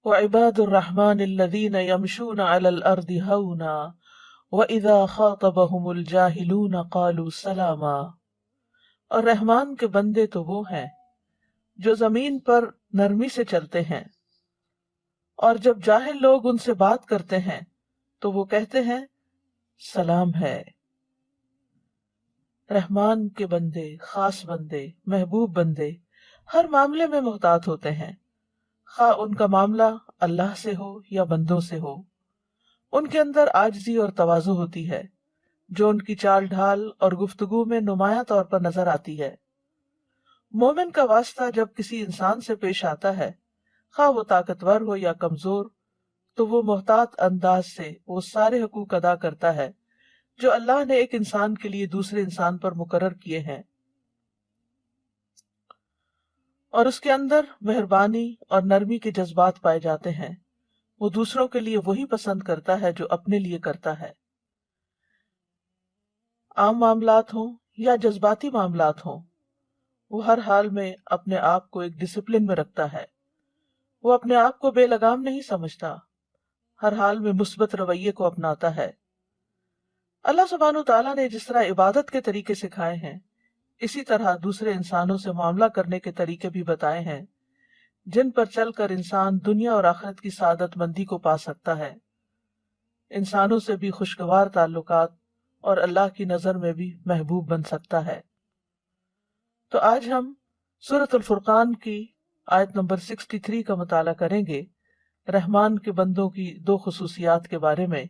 وعباد الرحمن الذين يمشون على الأرض هونا وإذا خاطبهم الجاهلون قالوا سلاما۔ اور رحمان کے بندے تو وہ ہیں جو زمین پر نرمی سے چلتے ہیں، اور جب جاہل لوگ ان سے بات کرتے ہیں تو وہ کہتے ہیں سلام ہے۔ رحمان کے بندے، خاص بندے، محبوب بندے ہر معاملے میں محتاط ہوتے ہیں، خواہ ان کا معاملہ اللہ سے ہو یا بندوں سے ہو۔ ان کے اندر عاجزی اور تواضع ہوتی ہے جو ان کی چال ڈھال اور گفتگو میں نمایاں طور پر نظر آتی ہے۔ مومن کا واسطہ جب کسی انسان سے پیش آتا ہے، خواہ وہ طاقتور ہو یا کمزور، تو وہ محتاط انداز سے وہ سارے حقوق ادا کرتا ہے جو اللہ نے ایک انسان کے لیے دوسرے انسان پر مقرر کیے ہیں، اور اس کے اندر مہربانی اور نرمی کے جذبات پائے جاتے ہیں۔ وہ دوسروں کے لیے وہی پسند کرتا ہے جو اپنے لیے کرتا ہے، عام معاملات ہوں یا جذباتی معاملات ہوں۔ وہ ہر حال میں اپنے آپ کو ایک ڈسپلن میں رکھتا ہے، وہ اپنے آپ کو بے لگام نہیں سمجھتا، ہر حال میں مثبت رویے کو اپناتا ہے۔ اللہ سبحانہ تعالیٰ نے جس طرح عبادت کے طریقے سکھائے ہیں، اسی طرح دوسرے انسانوں سے معاملہ کرنے کے طریقے بھی بتائے ہیں جن پر چل کر انسان دنیا اور آخرت کی سعادت مندی کو پا سکتا ہے، انسانوں سے بھی خوشگوار تعلقات اور اللہ کی نظر میں بھی محبوب بن سکتا ہے۔ تو آج ہم سورۃ الفرقان کی آیت نمبر 63 کا مطالعہ کریں گے، رحمان کے بندوں کی دو خصوصیات کے بارے میں۔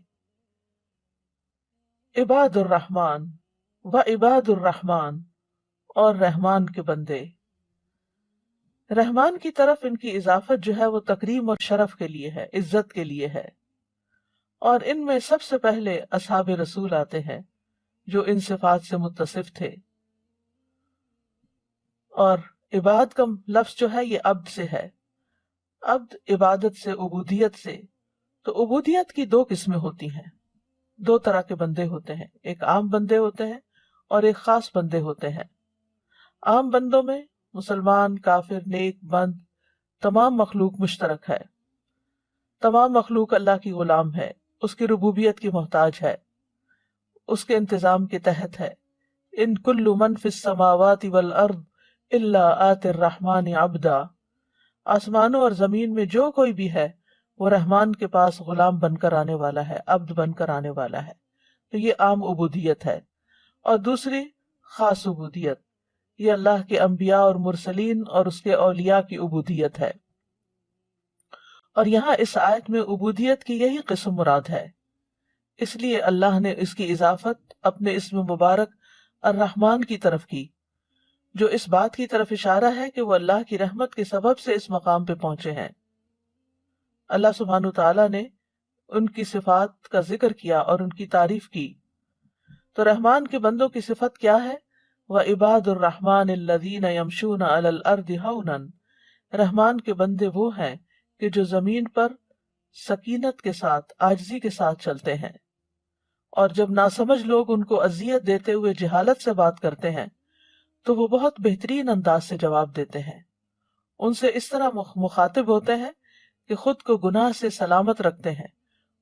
عباد الرحمن و عباد الرحمن، اور رحمان کے بندے۔ رحمان کی طرف ان کی اضافت جو ہے وہ تکریم اور شرف کے لیے ہے، عزت کے لیے ہے، اور ان میں سب سے پہلے اصحاب رسول آتے ہیں جو ان صفات سے متصف تھے۔ اور عباد کا لفظ جو ہے یہ عبد سے ہے، عبد عبادت سے، عبودیت سے۔ تو عبودیت کی دو قسمیں ہوتی ہیں، دو طرح کے بندے ہوتے ہیں، ایک عام بندے ہوتے ہیں اور ایک خاص بندے ہوتے ہیں۔ عام بندوں میں مسلمان، کافر، نیک، بند، تمام مخلوق مشترک ہے، تمام مخلوق اللہ کی غلام ہے، اس کی ربوبیت کی محتاج ہے، اس کے انتظام کے تحت ہے۔ ان کل من فی السماوات والارض الا آتی الرحمن عبدا، آسمانوں اور زمین میں جو کوئی بھی ہے وہ رحمان کے پاس غلام بن کر آنے والا ہے، عبد بن کر آنے والا ہے۔ تو یہ عام عبودیت ہے۔ اور دوسری خاص عبودیت، یہ اللہ کے انبیاء اور مرسلین اور اس کے اولیاء کی عبودیت ہے۔ اور یہاں اس آیت میں عبودیت کی یہی قسم مراد ہے، اس لیے اللہ نے اس کی اضافت اپنے اسم مبارک الرحمن کی طرف کی، جو اس بات کی طرف اشارہ ہے کہ وہ اللہ کی رحمت کے سبب سے اس مقام پہ پہنچے ہیں۔ اللہ سبحانہ تعالیٰ نے ان کی صفات کا ذکر کیا اور ان کی تعریف کی۔ تو رحمان کے بندوں کی صفت کیا ہے؟ وَعِبَادُ الرَّحْمَنِ الَّذِينَ يَمْشُونَ عَلَى الْأَرْضِ هَوْنًا، رحمان کے بندے وہ ہیں کہ جو زمین پر سکینت کے ساتھ، عاجزی کے ساتھ چلتے ہیں، اور جب ناسمجھ لوگ ان کو اذیت دیتے ہوئے جہالت سے بات کرتے ہیں تو وہ بہت بہترین انداز سے جواب دیتے ہیں، ان سے اس طرح مخاطب ہوتے ہیں کہ خود کو گناہ سے سلامت رکھتے ہیں،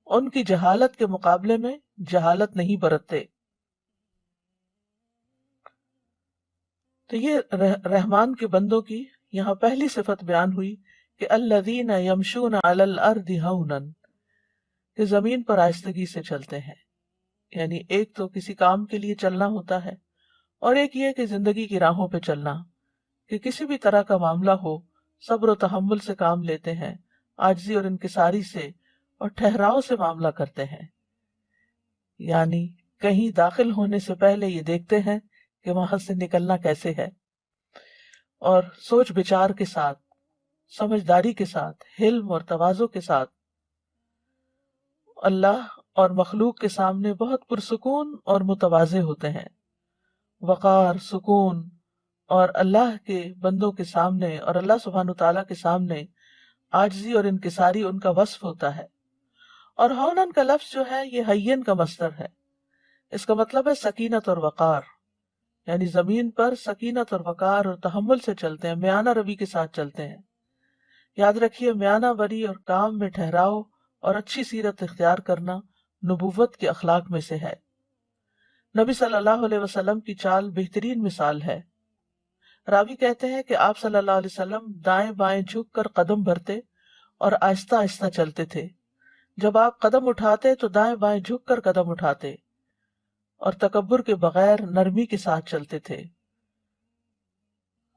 ان کی جہالت کے مقابلے میں جہالت نہیں برتتے۔ تو یہ رحمان کے بندوں کی یہاں پہلی صفت بیان ہوئی کہ الذین یمشون علی الارض ہونا، کہ زمین پر آہستگی سے چلتے ہیں۔ یعنی ایک تو کسی کام کے لیے چلنا ہوتا ہے، اور ایک یہ کہ زندگی کی راہوں پہ چلنا، کہ کسی بھی طرح کا معاملہ ہو صبر و تحمل سے کام لیتے ہیں، عاجزی اور انکساری سے اور ٹھہراؤ سے معاملہ کرتے ہیں۔ یعنی کہیں داخل ہونے سے پہلے یہ دیکھتے ہیں کہ وہاں سے نکلنا کیسے ہے، اور سوچ بچار کے ساتھ، سمجھداری کے ساتھ، حلم اور تواضع کے ساتھ اللہ اور مخلوق کے سامنے بہت پرسکون اور متواضع ہوتے ہیں۔ وقار، سکون، اور اللہ کے بندوں کے سامنے اور اللہ سبحانہ تعالیٰ کے سامنے عاجزی اور انکساری ان کا وصف ہوتا ہے۔ اور ہونن کا لفظ جو ہے یہ حین کا مصدر ہے، اس کا مطلب ہے سکینت اور وقار، یعنی زمین پر سکینت اور وقار اور تحمل سے چلتے ہیں، میانہ روی کے ساتھ چلتے ہیں۔ یاد رکھیے میانہ وری اور کام میں ٹھہراؤ اور اچھی سیرت اختیار کرنا نبوت کے اخلاق میں سے ہے۔ نبی صلی اللہ علیہ وسلم کی چال بہترین مثال ہے۔ راوی کہتے ہیں کہ آپ صلی اللہ علیہ وسلم دائیں بائیں جھک کر قدم بھرتے اور آہستہ آہستہ چلتے تھے۔ جب آپ قدم اٹھاتے تو دائیں بائیں جھک کر قدم اٹھاتے اور تکبر کے بغیر نرمی کے ساتھ چلتے تھے۔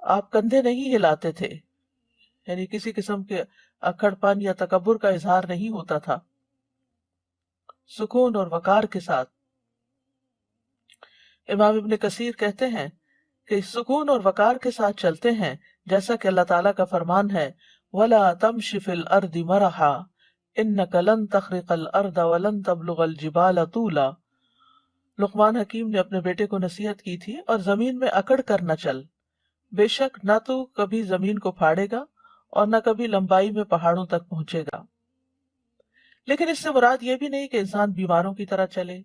آپ کندھے نہیں ہلاتے تھے، یعنی کسی قسم کے اکڑ پن یا تکبر کا اظہار نہیں ہوتا تھا، سکون اور وقار کے ساتھ۔ امام ابن کثیر کہتے ہیں کہ سکون اور وقار کے ساتھ چلتے ہیں، جیسا کہ اللہ تعالیٰ کا فرمان ہے وَلَا تَمْشِ فِي الْأَرْضِ مَرَحًا إِنَّكَ لَن تَخْرِقَ الْأَرْضَ وَلَن تَبْلُغَ الْجِبَالَ طُولًا۔ لقمان حکیم نے اپنے بیٹے کو نصیحت کی تھی، اور زمین میں اکڑ کر نہ چل، بے شک نہ تو کبھی زمین کو پھاڑے گا اور نہ کبھی لمبائی میں پہاڑوں تک پہنچے گا۔ لیکن اس سے مراد یہ بھی نہیں کہ انسان بیماروں کی طرح چلے،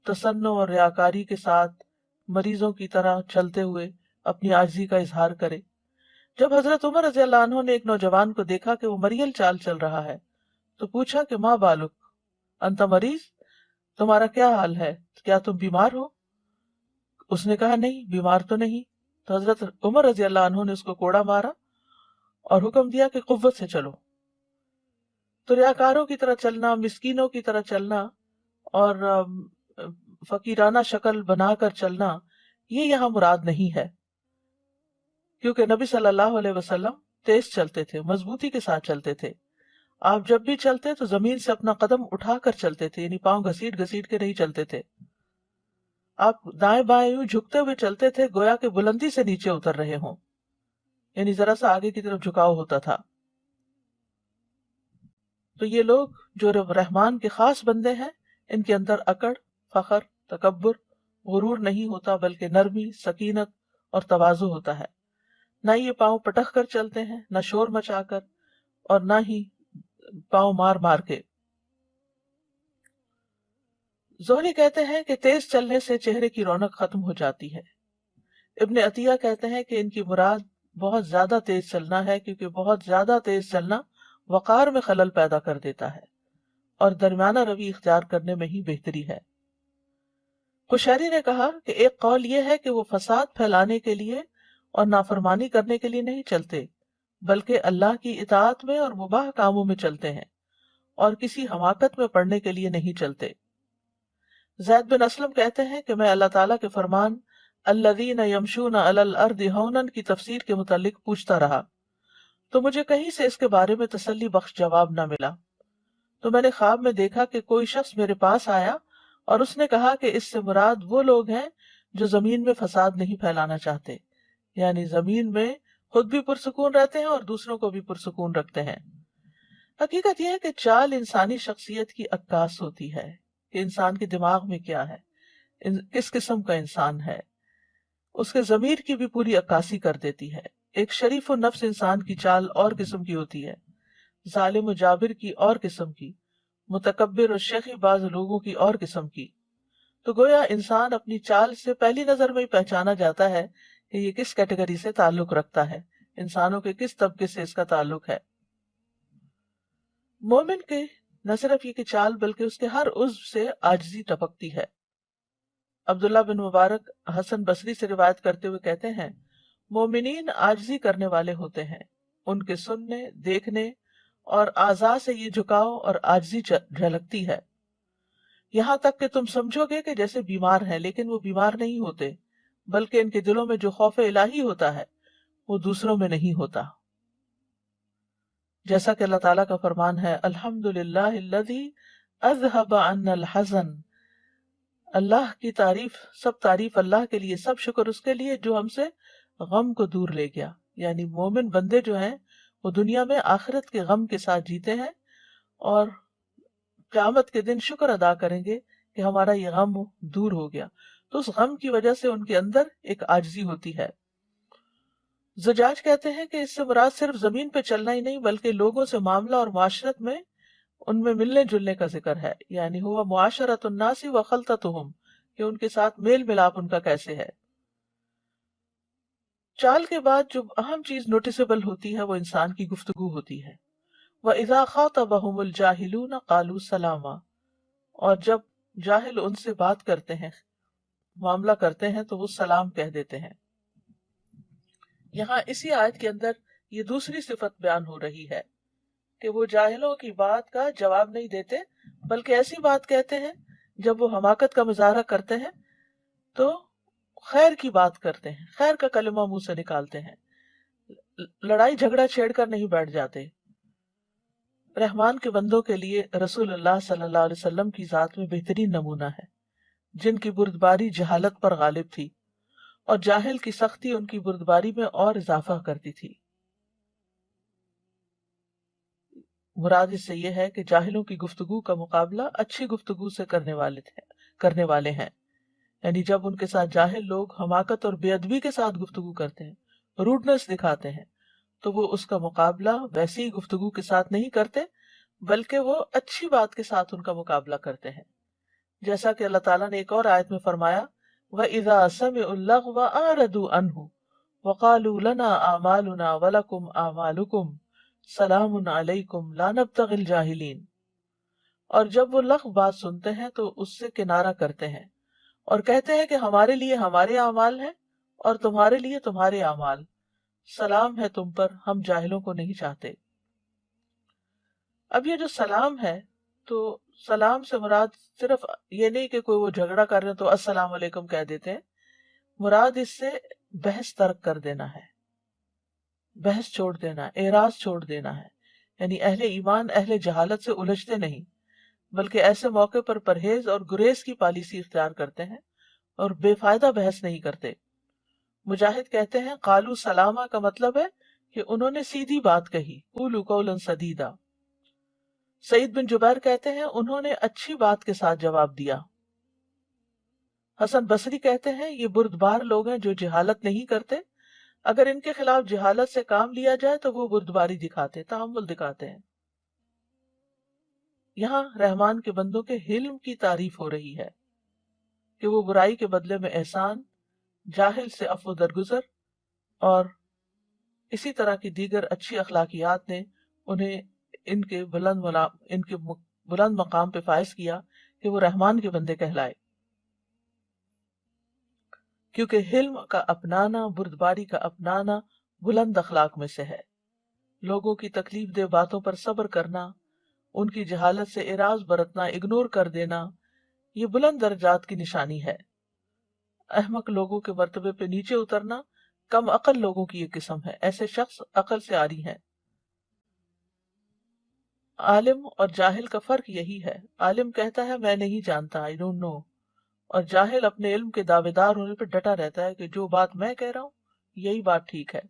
تصنع اور ریاکاری کے ساتھ مریضوں کی طرح چلتے ہوئے اپنی عاجزی کا اظہار کرے۔ جب حضرت عمر رضی اللہ عنہ نے ایک نوجوان کو دیکھا کہ وہ مریل چال چل رہا ہے تو پوچھا کہ ماں بالک انت مریض، تمہارا کیا حال ہے، کیا تم بیمار ہو؟ اس نے کہا نہیں، بیمار تو نہیں۔ تو حضرت عمر رضی اللہ عنہ نے اس کو کوڑا مارا اور حکم دیا کہ قوت سے چلو۔ تو ریاکاروں کی طرح چلنا، مسکینوں کی طرح چلنا اور فقیرانہ شکل بنا کر چلنا، یہ یہاں مراد نہیں ہے، کیونکہ نبی صلی اللہ علیہ وسلم تیز چلتے تھے، مضبوطی کے ساتھ چلتے تھے۔ آپ جب بھی چلتے تو زمین سے اپنا قدم اٹھا کر چلتے تھے، یعنی پاؤں گھسیٹ گھسیٹ کے نہیں چلتے تھے۔ آپ دائیں بائیں یوں جھکتے ہوئے چلتے تھے گویا کہ بلندی سے نیچے اتر رہے ہوں، یعنی ذرا سا آگے کی طرف جھکاؤ ہوتا تھا۔ تو یہ لوگ جو رحمان کے خاص بندے ہیں، ان کے اندر اکڑ، فخر، تکبر، غرور نہیں ہوتا، بلکہ نرمی، سکینت اور تواضع ہوتا ہے۔ نہ یہ پاؤں پٹک کر چلتے ہیں، نہ شور مچا کر، اور نہ ہی پاؤں مار مار کے۔ زہری کہتے ہیں کہ تیز چلنے سے چہرے کی رونق ختم ہو جاتی ہے۔ ابن عطیہ کہتے ہیں کہ ان کی مراد بہت زیادہ تیز چلنا ہے، کیونکہ بہت زیادہ تیز چلنا وقار میں خلل پیدا کر دیتا ہے اور درمیانہ روی اختیار کرنے میں ہی بہتری ہے۔ قشیری نے کہا کہ ایک قول یہ ہے کہ وہ فساد پھیلانے کے لیے اور نافرمانی کرنے کے لیے نہیں چلتے، بلکہ اللہ کی اطاعت میں اور مباح کاموں میں چلتے ہیں، اور کسی حماقت میں پڑنے کے لیے نہیں چلتے۔ زید بن اسلم کہتے ہیں کہ میں اللہ تعالیٰ کے فرمان الذین یمشون علی الارض ہونا کی تفسیر کے متعلق پوچھتا رہا، تو مجھے کہیں سے اس کے بارے میں تسلی بخش جواب نہ ملا۔ تو میں نے خواب میں دیکھا کہ کوئی شخص میرے پاس آیا اور اس نے کہا کہ اس سے مراد وہ لوگ ہیں جو زمین میں فساد نہیں پھیلانا چاہتے، یعنی زمین میں خود بھی پرسکون رہتے ہیں اور دوسروں کو بھی پرسکون رکھتے ہیں۔ حقیقت یہ ہے کہ چال انسانی شخصیت کی عکاس ہوتی ہے کہ انسان کے دماغ میں کیا ہے، کس قسم کا انسان ہے، اس کے ضمیر کی بھی پوری عکاسی کر دیتی ہے۔ ایک شریف و نفس انسان کی چال اور قسم کی ہوتی ہے، ظالم و جابر کی اور قسم کی، متکبر اور شیخی باز لوگوں کی اور قسم کی۔ تو گویا انسان اپنی چال سے پہلی نظر میں ہی پہچانا جاتا ہے کہ یہ کس کیٹیگری سے تعلق رکھتا ہے، انسانوں کے کس طبقے سے اس کا تعلق ہے۔ مومن کے نہ صرف یہ کہ چال بلکہ اس کے ہر عضو سے عاجزی ٹپکتی ہے۔ عبداللہ بن مبارک حسن بصری سے روایت کرتے ہوئے کہتے ہیں مومنین عاجزی کرنے والے ہوتے ہیں، ان کے سننے، دیکھنے اور اعضاء سے یہ جھکاؤ اور عاجزی جھلکتی ہے، یہاں تک کہ تم سمجھو گے کہ جیسے بیمار ہیں، لیکن وہ بیمار نہیں ہوتے، بلکہ ان کے دلوں میں جو خوف الہی ہوتا ہے وہ دوسروں میں نہیں ہوتا۔ جیسا کہ اللہ تعالیٰ کا فرمان ہے الحمدللہ الذی اذہب عنا الحزن، اللہ کی تعریف، سب تعریف اللہ کے لیے، سب شکر اس کے لیے جو ہم سے غم کو دور لے گیا۔ یعنی مومن بندے جو ہیں وہ دنیا میں آخرت کے غم کے ساتھ جیتے ہیں اور قیامت کے دن شکر ادا کریں گے کہ ہمارا یہ غم دور ہو گیا۔ تو اس غم کی وجہ سے ان کے اندر ایک عاجزی ہوتی ہے۔ زجاج کہتے ہیں کہ اس سے مراد صرف زمین پہ چلنا ہی نہیں بلکہ لوگوں سے معاملہ اور معاشرت میں ان میں ملنے جلنے کا ذکر ہے، یعنی ہوا معاشرت الناس و خلطتہم، کہ ان کے ساتھ میل ملاپ ان کا کیسے ہے۔ چال کے بعد جو اہم چیز نوٹسبل ہوتی ہے وہ انسان کی گفتگو ہوتی ہے. وَإِذَا خَاطَبَهُمُ الْجَاهِلُونَ قَالُوا سَلَامًا، اور جب جاہل ان سے بات کرتے ہیں، معاملہ کرتے ہیں، تو وہ سلام کہہ دیتے ہیں. یہاں اسی آیت کے اندر یہ دوسری صفت بیان ہو رہی ہے کہ وہ جاہلوں کی بات کا جواب نہیں دیتے، بلکہ ایسی بات کہتے ہیں جب وہ حماقت کا مظاہرہ کرتے ہیں تو خیر کی بات کرتے ہیں، خیر کا کلمہ منہ سے نکالتے ہیں، لڑائی جھگڑا چھیڑ کر نہیں بیٹھ جاتے. رحمان کے بندوں کے لیے رسول اللہ صلی اللہ علیہ وسلم کی ذات میں بہترین نمونہ ہے، جن کی بردباری جہالت پر غالب تھی اور جاہل کی سختی ان کی بردباری میں اور اضافہ کرتی تھی. مراد اس سے یہ ہے کہ جاہلوں کی گفتگو کا مقابلہ اچھی گفتگو سے کرنے والے ہیں. یعنی جب ان کے ساتھ جاہل لوگ حماقت اور بے ادبی کے ساتھ گفتگو کرتے ہیں، روڈنس دکھاتے ہیں، تو وہ اس کا مقابلہ ویسی ہی گفتگو کے ساتھ نہیں کرتے، بلکہ وہ اچھی بات کے ساتھ ان کا مقابلہ کرتے ہیں. جیسا کہ اللہ تعالیٰ نے ایک اور آیت میں فرمایا وَإِذَا سَمِعُوا اللَّغْوَ أَعْرَضُوا عَنْهُ وَقَالُوا لَنَا أَعْمَالُنَا وَلَكُمْ أَعْمَالُكُمْ سَلَامٌ عَلَيْكُمْ لَا نَبْتَغِي الْجَاهِلِينَ. اور جب وہ لغو بات سنتے ہیں تو اس سے کنارہ کرتے ہیں اور کہتے ہیں کہ ہمارے لیے ہمارے اعمال ہیں اور تمہارے لیے تمہارے اعمال، سلام ہے تم پر، ہم جاہلوں کو نہیں چاہتے. اب یہ جو سلام ہے، تو سلام سے مراد صرف یہ نہیں کہ کوئی وہ جھگڑا کر رہے ہیں تو السلام علیکم کہہ دیتے ہیں. مراد اس سے بحث ترک کر دینا ہے، بحث چھوڑ دینا، اعراض چھوڑ دینا ہے. یعنی اہل ایمان اہل جہالت سے الجھتے نہیں، بلکہ ایسے موقع پر پرہیز اور گریز کی پالیسی اختیار کرتے ہیں اور بے فائدہ بحث نہیں کرتے. مجاہد کہتے ہیں قالو سلامہ کا مطلب ہے کہ انہوں نے سیدھی بات کہی، قولوا قولا سدیدا. سعید بن جبیر کہتے ہیں انہوں نے اچھی بات کے ساتھ جواب دیا. حسن بصری کہتے ہیں یہ بردبار لوگ ہیں جو جہالت نہیں کرتے، اگر ان کے خلاف جہالت سے کام لیا جائے تو وہ بردباری دکھاتے، تحمل دکھاتے ہیں. یہاں رحمان کے بندوں کے حلم کی تعریف ہو رہی ہے کہ وہ برائی کے بدلے میں احسان، جاہل سے عفو درگزر اور اسی طرح کی دیگر اچھی اخلاقیات نے انہیں ان کے بلند مقام پہ فائز کیا کہ وہ رحمان کے بندے کہلائے. کیونکہ حلم کا اپنانا، بردباری کا اپنانا بلند اخلاق میں سے ہے. لوگوں کی تکلیف دہ باتوں پر صبر کرنا، ان کی جہالت سے اعراض برتنا، اگنور کر دینا، یہ بلند درجات کی نشانی ہے. احمق لوگوں کے مرتبے پہ نیچے اترنا کم عقل لوگوں کی ایک قسم ہے، ایسے شخص عقل سے عاری ہیں. عالم اور جاہل کا فرق یہی ہے، عالم کہتا ہے میں نہیں جانتا، I don't know، اور جاہل اپنے علم کے دعوے دار ہونے پہ ڈٹا رہتا ہے کہ جو بات میں کہہ رہا ہوں یہی بات ٹھیک ہے.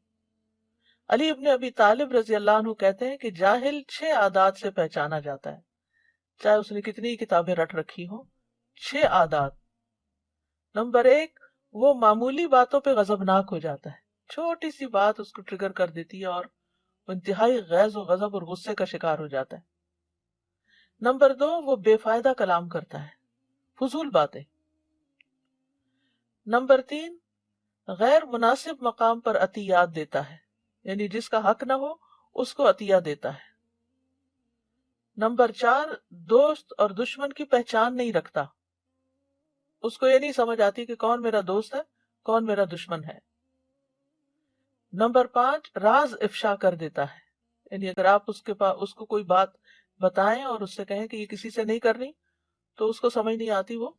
علی ابن ابی طالب رضی اللہ عنہ کہتے ہیں کہ جاہل 6 عادات سے پہچانا جاتا ہے، چاہے اس نے کتنی کتابیں رٹ رکھی ہوں. 6 عادات. نمبر 1، وہ معمولی باتوں پہ غضبناک ہو جاتا ہے، چھوٹی سی بات اس کو ٹریگر کر دیتی ہے اور وہ انتہائی غیظ و غضب اور غصے کا شکار ہو جاتا ہے. نمبر 2، وہ بے فائدہ کلام کرتا ہے، فضول باتیں. نمبر 3، غیر مناسب مقام پر عطیات دیتا ہے، یعنی جس کا حق نہ ہو اس کو عطیہ دیتا ہے. نمبر 4، دوست اور دشمن کی پہچان نہیں رکھتا، اس کو یہ نہیں سمجھ آتی کہ کون میرا دوست ہے کون میرا دشمن ہے. نمبر 5، راز افشا کر دیتا ہے، یعنی اگر آپ اس کو کوئی بات بتائیں اور اس سے کہیں کہ یہ کسی سے نہیں کرنی تو اس کو سمجھ نہیں آتی، وہ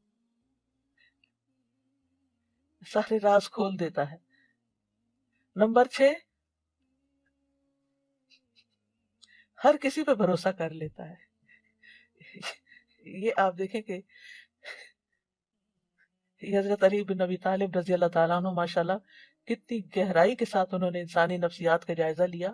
سارے راز کھول دیتا ہے. نمبر 6، ہر کسی پہ بھروسہ کر لیتا ہے. یہ آپ دیکھیں کہ حضرت علی بن ابی طالب رضی اللہ تعالیٰ عنہ ماشاءاللہ کتنی گہرائی کے ساتھ انہوں نے انسانی نفسیات کا جائزہ لیا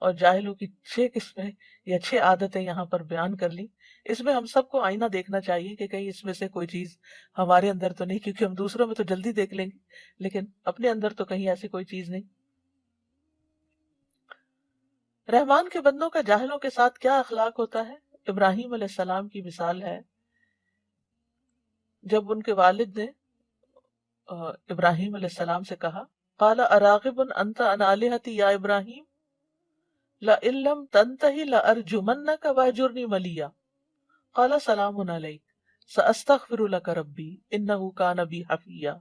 اور جاہلوں کی 6 قسمیں یا 6 عادتیں یہاں پر بیان کر لی. اس میں ہم سب کو آئینہ دیکھنا چاہیے کہ کہیں اس میں سے کوئی چیز ہمارے اندر تو نہیں، کیونکہ ہم دوسروں میں تو جلدی دیکھ لیں گے لیکن اپنے اندر تو کہیں ایسی کوئی چیز نہیں. رحمان کے بندوں کا جاہلوں کے ساتھ کیا اخلاق ہوتا ہے؟ ابراہیم علیہ السلام کی مثال ہے. جب ان کے والد نے ابراہیم علیہ السلام سے کہا قال اراغب انت عن آلہتی یا ابراہیم لئن لم تنتہی لارجمنک واہجرنی ملیا قال سلام علیک ساستغفر لک ربی انہ کان بی حفیا۔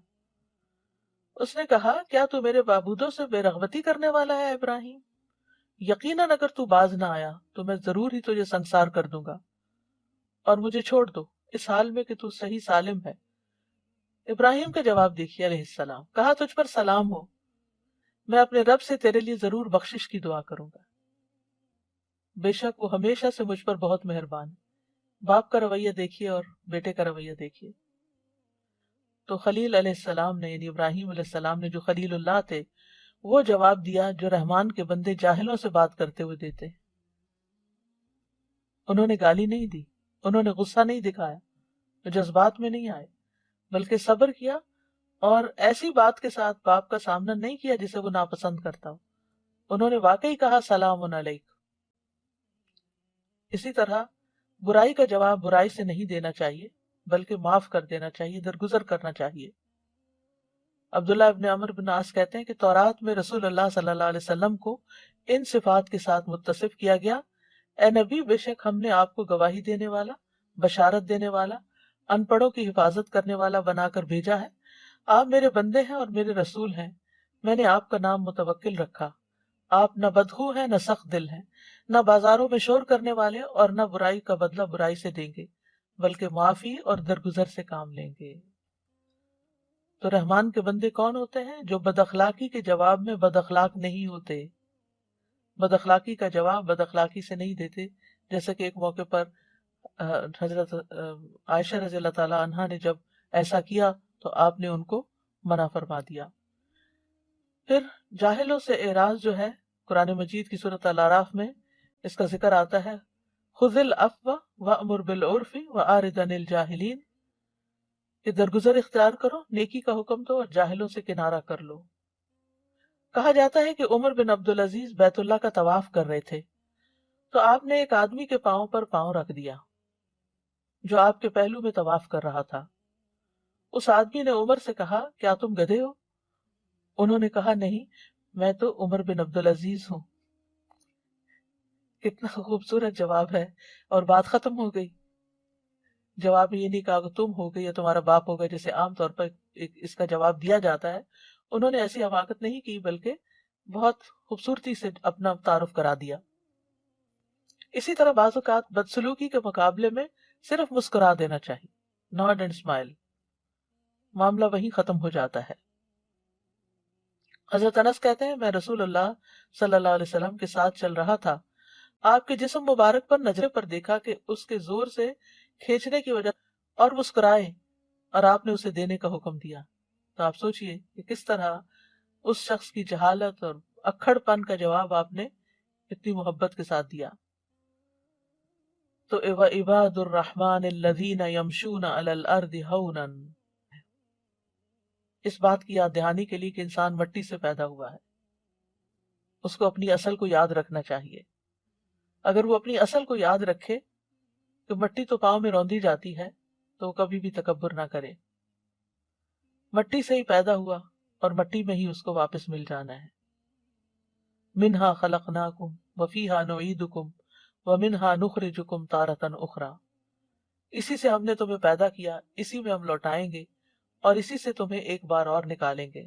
اس نے کہا کیا تو میرے معبودوں سے بے رغبتی کرنے والا ہے ابراہیم؟ یقیناً اگر تو باز نہ آیا تو میں ضرور ہی تجھے سنسار کر دوں گا، اور مجھے چھوڑ دو اس حال میں کہ تو صحیح سالم ہے۔ ابراہیم کا جواب دیکھیے علیہ السلام، کہا تجھ پر سلام ہو، میں اپنے رب سے تیرے لیے ضرور بخشش کی دعا کروں گا، بے شک وہ ہمیشہ سے مجھ پر بہت مہربان ہے۔ باپ کا رویہ دیکھیے اور بیٹے کا رویہ دیکھیے۔ تو خلیل علیہ السلام نے، یعنی ابراہیم علیہ السلام نے جو خلیل اللہ تھے، وہ جواب دیا جو رحمان کے بندے جاہلوں سے بات کرتے ہوئے دیتے۔ انہوں نے گالی نہیں دی، انہوں نے غصہ نہیں دکھایا، جذبات میں نہیں آئے، بلکہ صبر کیا، اور ایسی بات کے ساتھ باپ کا سامنا نہیں کیا جسے وہ ناپسند کرتا ہو۔ انہوں نے واقعی کہا سلام علیک۔ اسی طرح برائی کا جواب برائی سے نہیں دینا چاہیے، بلکہ معاف کر دینا چاہیے، درگزر کرنا چاہیے۔ عبداللہ ابن عمر بن عاص کہتے ہیں کہ تورات میں رسول اللہ صلی اللہ علیہ وسلم کو ان صفات کے ساتھ متصف کیا گیا: اے نبی، بے شک ہم نے آپ کو گواہی دینے والا، بشارت دینے والا، ان پڑھوں کی حفاظت کرنے والا بنا کر بھیجا ہے۔ آپ میرے بندے ہیں اور میرے رسول ہیں، میں نے آپ کا نام متوکل رکھا۔ آپ نہ بدخو ہیں نہ سخت دل ہیں، نہ بازاروں میں شور کرنے والے، اور نہ برائی کا بدلہ برائی سے دیں گے، بلکہ معافی اور درگزر سے کام لیں گے۔ تو رحمان کے بندے کون ہوتے ہیں؟ جو بد اخلاقی کے جواب میں بد اخلاق نہیں ہوتے، بد اخلاقی کا جواب بد اخلاقی سے نہیں دیتے۔ جیسے کہ ایک موقع پر حضرت عائشہ رضی اللہ تعالی عنہا نے جب ایسا کیا تو آپ نے ان کو منع فرما دیا۔ پھر جاہلوں سے اعراض جو ہے، قرآن مجید کی سورۃ الاعراف میں اس کا ذکر آتا ہے: خذ العفو وامر بالعرف واعرض عن الجاہلین، کہ درگزر اختیار کرو، نیکی کا حکم دو اور جاہلوں سے کنارہ کر لو۔ کہا جاتا ہے کہ عمر بن عبدالعزیز بیت اللہ کا طواف کر رہے تھے تو آپ نے ایک آدمی کے پاؤں پر پاؤں رکھ دیا جو آپ کے پہلو میں طواف کر رہا تھا۔ اس آدمی نے عمر سے کہا کیا تم گدھے ہو؟ انہوں نے کہا نہیں، میں تو عمر بن عبدالعزیز ہوں۔ کتنا خوبصورت جواب ہے، اور بات ختم ہو گئی۔ جواب یہ نہیں کہا کہ تم ہو گئی یا تمہارا باپ ہوگا جیسے عام طور پر اس کا جواب دیا جاتا ہے۔ انہوں نے ایسی حماقت نہیں کی، بلکہ بہت خوبصورتی سے اپنا تعارف کرا دیا۔ اسی طرح بعض اوقات بدسلوکی کے مقابلے میں صرف مسکرا دینا چاہیے، نوڈ اینڈ اسمائل، معاملہ وہیں ختم ہو جاتا ہے۔ حضرت انس کہتے ہیں میں رسول اللہ صلی اللہ علیہ وسلم کے ساتھ چل رہا تھا، آپ کے جسم مبارک پر نظر پر دیکھا کہ اس کے زور سے کھینچنے کی وجہ اور مسکرائے، اور آپ نے اسے دینے کا حکم دیا۔ تو آپ سوچئے کہ کس طرح اس شخص کی جہالت اور اکھڑ پن کا جواب آپ نے اتنی محبت کے ساتھ دیا۔ تو وَعِبَادُ الرَّحْمَنِ الَّذِينَ يَمْشُونَ عَلَى الْأَرْضِ هَوْنًا، اس بات کی یاد دہانی کے لیے کہ انسان مٹی سے پیدا ہوا ہے، اس کو اپنی اصل کو یاد رکھنا چاہیے۔ اگر وہ اپنی اصل کو یاد رکھے کہ مٹی تو پاؤں میں روندی جاتی ہے، تو وہ کبھی بھی تکبر نہ کرے۔ مٹی سے ہی پیدا ہوا اور مٹی میں ہی اس کو واپس مل جانا ہے۔ منہا خلقناکم وفیہا نعیدکم ومنہا نخرجکم تارۃ اخری، اسی سے ہم نے تمہیں پیدا کیا، اسی میں ہم لوٹائیں گے، اور اسی سے تمہیں ایک بار اور نکالیں گے۔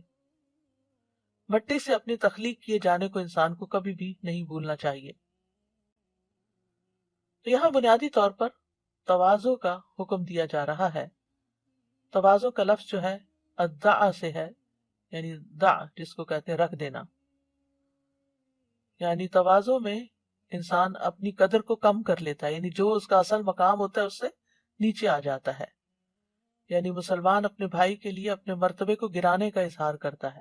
مٹی سے اپنی تخلیق کیے جانے کو انسان کو کبھی بھی نہیں بھولنا چاہیے۔ تو یہاں بنیادی طور پر تواضع کا حکم دیا جا رہا ہے۔ تواضع کا لفظ جو ہے الدع سے ہے، یعنی دع جس کو کہتے ہیں رکھ دینا، یعنی تواضع میں انسان اپنی قدر کو کم کر لیتا ہے، یعنی جو اس کا اصل مقام ہوتا ہے اس سے نیچے آ جاتا ہے۔ یعنی مسلمان اپنے بھائی کے لیے اپنے مرتبے کو گرانے کا اظہار کرتا ہے۔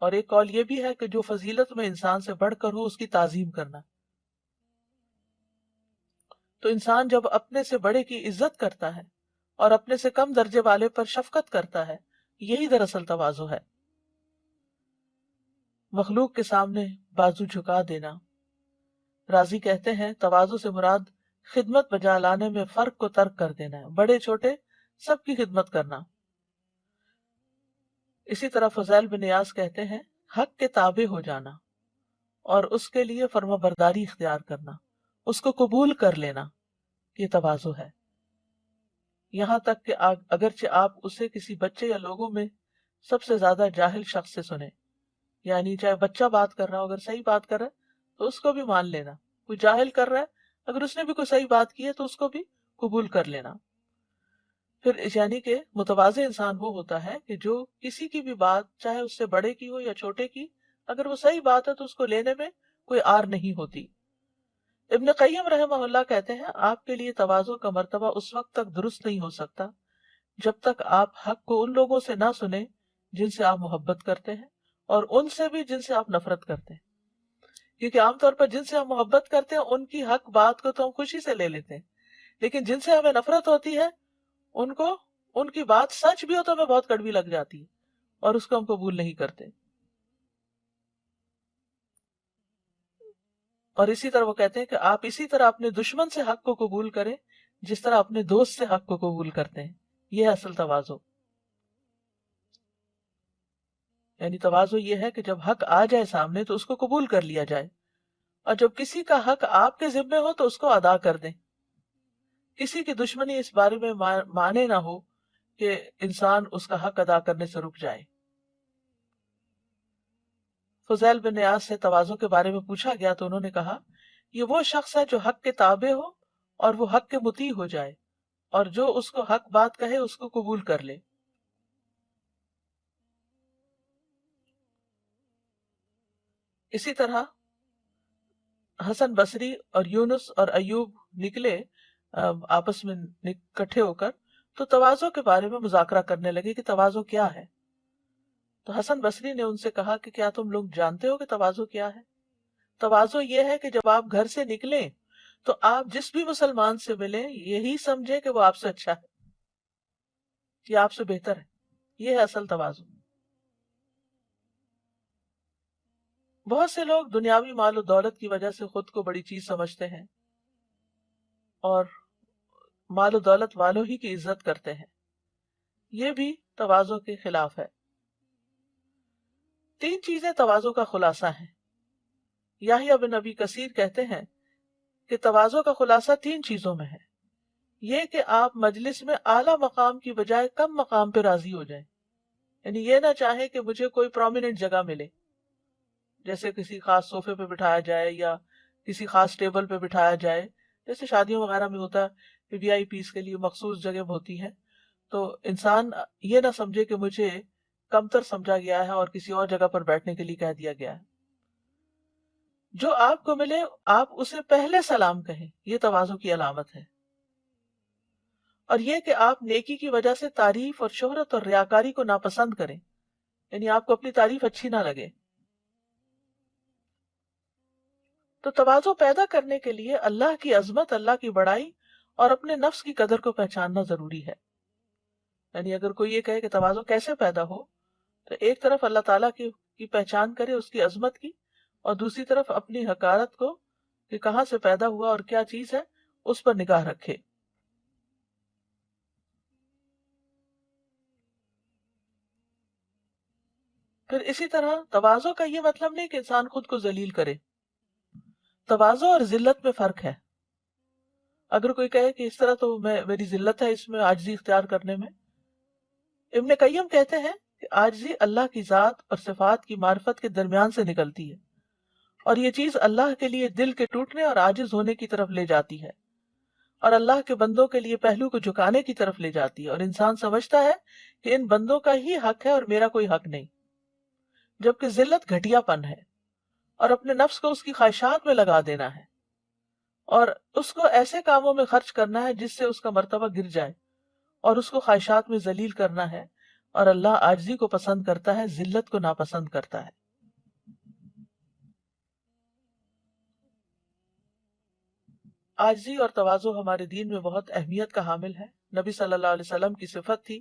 اور ایک قول یہ بھی ہے کہ جو فضیلت میں انسان سے بڑھ کر ہو اس کی تعظیم کرنا۔ تو انسان جب اپنے سے بڑے کی عزت کرتا ہے اور اپنے سے کم درجے والے پر شفقت کرتا ہے، یہی دراصل تواضع ہے۔ مخلوق کے سامنے بازو جھکا دینا۔ راضی کہتے ہیں تواضع سے مراد خدمت بجا لانے میں فرق کو ترک کر دینا ہے، بڑے چھوٹے سب کی خدمت کرنا۔ اسی طرح فضیل بن نیاز کہتے ہیں حق کے تابع ہو جانا اور اس کے لیے فرما برداری اختیار کرنا، اس کو قبول کر لینا، یہ تواضع ہے۔ یہاں تک کہ اگرچہ آپ اسے کسی بچے یا لوگوں میں سب سے زیادہ جاہل شخص سے سنیں، یعنی چاہے بچہ بات کر رہا ہو، اگر صحیح بات کر رہا ہے تو اس کو بھی مان لینا، کوئی جاہل کر رہا ہے اگر اس نے بھی کوئی صحیح بات کی ہے تو اس کو بھی قبول کر لینا۔ پھر یعنی کہ متواضع انسان وہ ہوتا ہے کہ جو کسی کی بھی بات، چاہے اس سے بڑے کی ہو یا چھوٹے کی، اگر وہ صحیح بات ہے تو اس کو لینے میں کوئی آر نہیں ہوتی۔ ابن قیم رحمہ اللہ کہتے ہیں آپ کے لیے تواضع کا مرتبہ اس وقت تک درست نہیں ہو سکتا جب تک آپ حق کو ان لوگوں سے نہ سنیں جن سے آپ محبت کرتے ہیں، اور ان سے بھی جن سے آپ نفرت کرتے ہیں، کیونکہ عام طور پر جن سے ہم محبت کرتے ہیں ان کی حق بات کو تو ہم خوشی سے لے لیتے ہیں، لیکن جن سے ہمیں نفرت ہوتی ہے ان کو، ان کی بات سچ بھی ہو تو ہمیں بہت کڑوی لگ جاتی ہے اور اس کو ہم قبول نہیں کرتے۔ اور اسی طرح وہ کہتے ہیں کہ آپ اسی طرح اپنے دشمن سے حق کو قبول کریں جس طرح اپنے دوست سے حق کو قبول کرتے ہیں، یہ ہے اصل تواضع۔ یعنی تواضع یہ ہے کہ جب حق آ جائے سامنے تو اس کو قبول کر لیا جائے، اور جب کسی کا حق آپ کے ذمے ہو تو اس کو ادا کر دیں، کسی کی دشمنی اس بارے میں مانے نہ ہو کہ انسان اس کا حق ادا کرنے سے رک جائے۔ فضیل بن نیاز سے تواضع کے بارے میں پوچھا گیا تو انہوں نے کہا یہ وہ شخص ہے جو حق کے تابع ہو اور وہ حق کے مطیع ہو جائے، اور جو اس کو حق بات کہے اس کو قبول کر لے۔ اسی طرح حسن بصری اور یونس اور ایوب نکلے آپس میں اکٹھے ہو کر، تو تواضع کے بارے میں مذاکرہ کرنے لگے کہ تواضع کیا ہے۔ تو حسن بصری نے ان سے کہا کہ کیا تم لوگ جانتے ہو کہ تواضع کیا ہے؟ تواضع یہ ہے کہ جب آپ گھر سے نکلیں تو آپ جس بھی مسلمان سے ملیں یہی سمجھیں کہ وہ آپ سے اچھا ہے یا آپ سے بہتر ہے، یہ ہے اصل تواضع۔ بہت سے لوگ دنیاوی مال و دولت کی وجہ سے خود کو بڑی چیز سمجھتے ہیں اور مال و دولت والوں ہی کی عزت کرتے ہیں، یہ بھی تواضع کے خلاف ہے۔ تین چیزیں تواضع کا خلاصہ ہیں۔ یحییٰ بن ابی کثیر کہتے ہیں کہ تواضع کا خلاصہ تین چیزوں میں ہے، یہ کہ آپ مجلس میں اعلیٰ مقام کی بجائے کم مقام پہ راضی ہو جائیں، یعنی یہ نہ چاہیں کہ مجھے کوئی پرومیننٹ جگہ ملے، جیسے کسی خاص صوفے پہ بٹھایا جائے یا کسی خاص ٹیبل پہ بٹھایا جائے، جیسے شادیوں وغیرہ میں ہوتا ہے کہ وی آئی پیز کے لیے مخصوص جگہ ہوتی ہے، تو انسان یہ نہ سمجھے کہ مجھے کمتر سمجھا گیا ہے اور کسی اور جگہ پر بیٹھنے کے لیے کہہ دیا گیا ہے۔ جو آپ کو ملے آپ اسے پہلے سلام کہیں، یہ تواضع کی علامت ہے۔ اور یہ کہ آپ نیکی کی وجہ سے تعریف اور شہرت اور ریاکاری کو ناپسند کریں، یعنی آپ کو اپنی تعریف اچھی نہ لگے۔ تو تواضع پیدا کرنے کے لیے اللہ کی عظمت، اللہ کی بڑائی اور اپنے نفس کی قدر کو پہچاننا ضروری ہے۔ یعنی اگر کوئی یہ کہے کہ تواضع کیسے پیدا ہو، تو ایک طرف اللہ تعالیٰ کی پہچان کرے، اس کی عظمت کی، اور دوسری طرف اپنی حقارت کو کہ کہاں سے پیدا ہوا اور کیا چیز ہے اس پر نگاہ رکھے۔ پھر اسی طرح تواضع کا یہ مطلب نہیں کہ انسان خود کو ذلیل کرے، تواضع اور ذلت میں فرق ہے۔ اگر کوئی کہے کہ اس طرح تو میری ذلت ہے اس میں عاجزی اختیار کرنے میں، ابن قیم کہتے ہیں کہ عاجزی اللہ کی ذات اور صفات کی معرفت کے درمیان سے نکلتی ہے، اور یہ چیز اللہ کے لیے دل کے ٹوٹنے اور عاجز ہونے کی طرف لے جاتی ہے، اور اللہ کے بندوں کے لیے پہلو کو جھکانے کی طرف لے جاتی ہے، اور انسان سمجھتا ہے کہ ان بندوں کا ہی حق ہے اور میرا کوئی حق نہیں، جبکہ ذلت گھٹیا پن ہے اور اپنے نفس کو اس کی خواہشات میں لگا دینا ہے اور اس کو ایسے کاموں میں خرچ کرنا ہے جس سے اس کا مرتبہ گر جائے، اور اس کو خواہشات میں ذلیل کرنا ہے، اور اللہ عاجزی کو پسند کرتا ہے، ذلت کو ناپسند کرتا ہے۔ عاجزی اور تواضع ہمارے دین میں بہت اہمیت کا حامل ہے۔ نبی صلی اللہ علیہ وسلم کی صفت تھی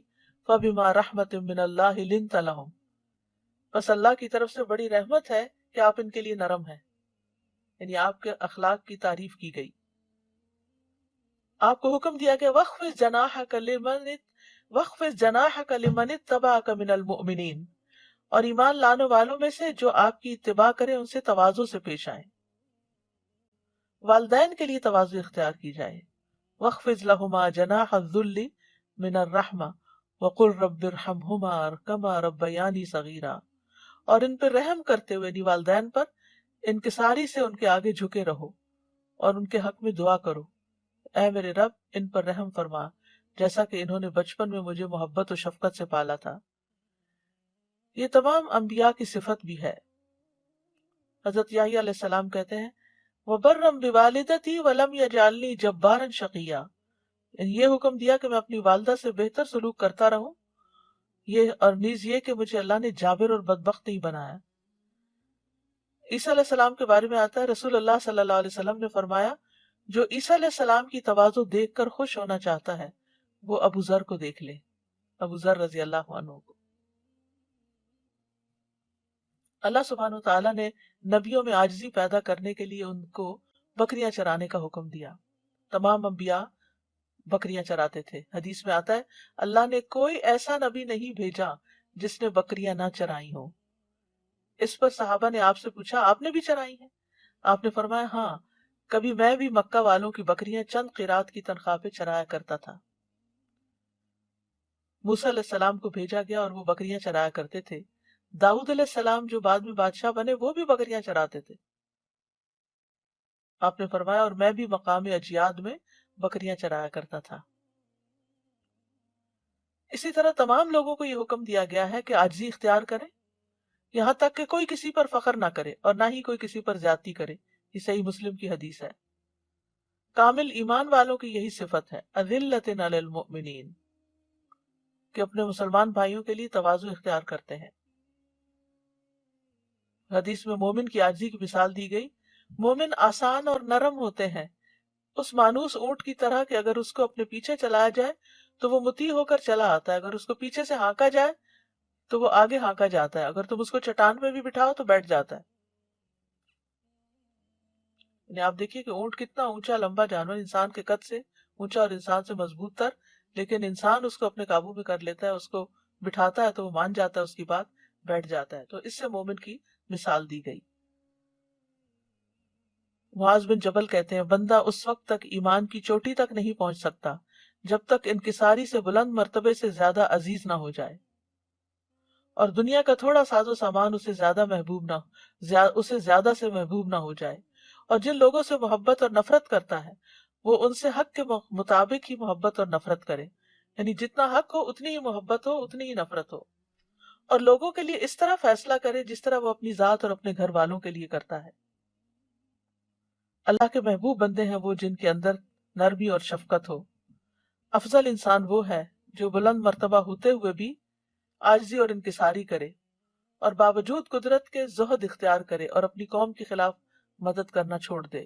فَبِمَا رَحْمَةٍ مِّنَ اللَّهِ لِنْتَ لَهُمْ، بس اللہ کی طرف سے بڑی رحمت ہے کہ آپ ان کے لیے نرم ہیں، یعنی آپ کے اخلاق کی تعریف کی گئی۔ آپ کو حکم دیا گیا وَخْفِضْ جَنَاحَكَ لِمَنِ وَاخْفِضْ جَنَاحَكَ لِمَنِ اتَّبَعَكَ مِنَ الْمُؤْمِنِينَ، اور ایمان لانے والوں میں سے جو آپ کی اتباع کریں ان سے تواضع سے پیش آئیں. والدین کے لیے تواضع اختیار کی جائے. وَاخْفِضْ لَهُمَا جَنَاحَ الذُّلِّ مِنَ الرَّحْمَةِ وَقُلْ رَبِّ ارْحَمْهُمَا كَمَا رَبَّيَانِي صَغِيرًا، اور ان پر رحم کرتے ہوئے یعنی والدین پر انکساری سے ان کے آگے جھکے رہو اور ان کے حق میں دعا کرو، اے میرے رب ان پر رحم فرما جیسا کہ انہوں نے بچپن میں مجھے محبت و شفقت سے پالا تھا. یہ تمام انبیاء کی صفت بھی ہے. حضرت یحییٰ علیہ السلام کہتے ہیں وَبَرًّا بِوَالِدَتِي وَلَمْ يَجْعَلْنِي جَبَّارًا شَقِيًّا، یعنی یہ حکم دیا کہ میں اپنی والدہ سے بہتر سلوک کرتا رہوں، یہ اور نیز یہ کہ مجھے اللہ نے جابر اور بدبخت نہیں بنایا. عیسیٰ علیہ السلام کے بارے میں آتا ہے رسول اللہ صلی اللہ علیہ وسلم نے فرمایا جو عیسیٰ علیہ السلام کی تواضع دیکھ کر خوش ہونا چاہتا ہے وہ ابو ذر کو دیکھ لے، ابو ذر رضی اللہ عنہ کو. اللہ سبحانہ وتعالیٰ نے نبیوں میں عاجزی پیدا کرنے کے لیے ان کو بکریاں چرانے کا حکم دیا. تمام انبیاء بکریاں چراتے تھے. حدیث میں آتا ہے اللہ نے کوئی ایسا نبی نہیں بھیجا جس نے بکریاں نہ چرائی ہوں. اس پر صحابہ نے آپ سے پوچھا آپ نے بھی چرائی ہیں؟ آپ نے فرمایا ہاں، کبھی میں بھی مکہ والوں کی بکریاں چند قیرات کی تنخواہ پہ چرایا کرتا تھا. موسیٰ علیہ السلام کو بھیجا گیا اور وہ بکریاں چرایا کرتے تھے. داؤد علیہ السلام جو بعد میں بادشاہ بنے وہ بھی بکریاں چراتے تھے. آپ نے فرمایا اور میں بھی مقام اجیاد میں بکریاں چرایا کرتا تھا. اسی طرح تمام لوگوں کو یہ حکم دیا گیا ہے کہ عاجزی اختیار کریں، یہاں تک کہ کوئی کسی پر فخر نہ کرے اور نہ ہی کوئی کسی پر زیادتی کرے. یہ صحیح مسلم کی حدیث ہے. کامل ایمان والوں کی یہی صفت ہے اذلۃ علی المؤمنین، کہ اپنے مسلمان بھائیوں کے لیے تواضع اختیار کرتے ہیں. حدیث میں مومن کی عاجزی کی مثال دی گئی. مومن آسان اور نرم ہوتے ہیں، اس مانوس اونٹ کی طرح کہ اگر اس کو اپنے پیچھے چلایا جائے تو وہ مطیع ہو کر چلا آتا ہے، اگر اس کو پیچھے سے ہانکا جائے تو وہ آگے ہانکا جاتا ہے، اگر تم اس کو چٹان میں بھی بٹھاؤ تو بیٹھ جاتا ہے. یعنی آپ دیکھیے کہ اونٹ کتنا اونچا لمبا جانور، انسان کے قد سے اونچا اور انسان سے مضبوط تر، لیکن انسان اس کو اپنے قابو میں کر لیتا ہے، اس کو بٹھاتا ہے تو وہ مان جاتا ہے اس کی بات، بیٹھ جاتا ہے. تو اس سے مومن کی مثال دی گئی. معاذ بن جبل کہتے ہیں بندہ اس وقت تک ایمان کی چوٹی تک نہیں پہنچ سکتا جب تک انکساری سے بلند مرتبے سے زیادہ عزیز نہ ہو جائے، اور دنیا کا تھوڑا ساز و سامان اسے اسے زیادہ سے محبوب نہ ہو جائے. اور جن لوگوں سے محبت اور نفرت کرتا ہے وہ ان سے حق کے مطابق ہی محبت اور نفرت کرے، یعنی جتنا حق ہو اتنی ہی محبت ہو اتنی ہی نفرت ہو. اور لوگوں کے لیے اس طرح فیصلہ کرے جس طرح وہ اپنی ذات اور اپنے گھر والوں کے لیے کرتا ہے. اللہ کے محبوب بندے ہیں وہ جن کے اندر نرمی اور شفقت ہو. افضل انسان وہ ہے جو بلند مرتبہ ہوتے ہوئے بھی عاجزی اور انکساری کرے اور باوجود قدرت کے زہد اختیار کرے اور اپنی قوم کے خلاف مدد کرنا چھوڑ دے.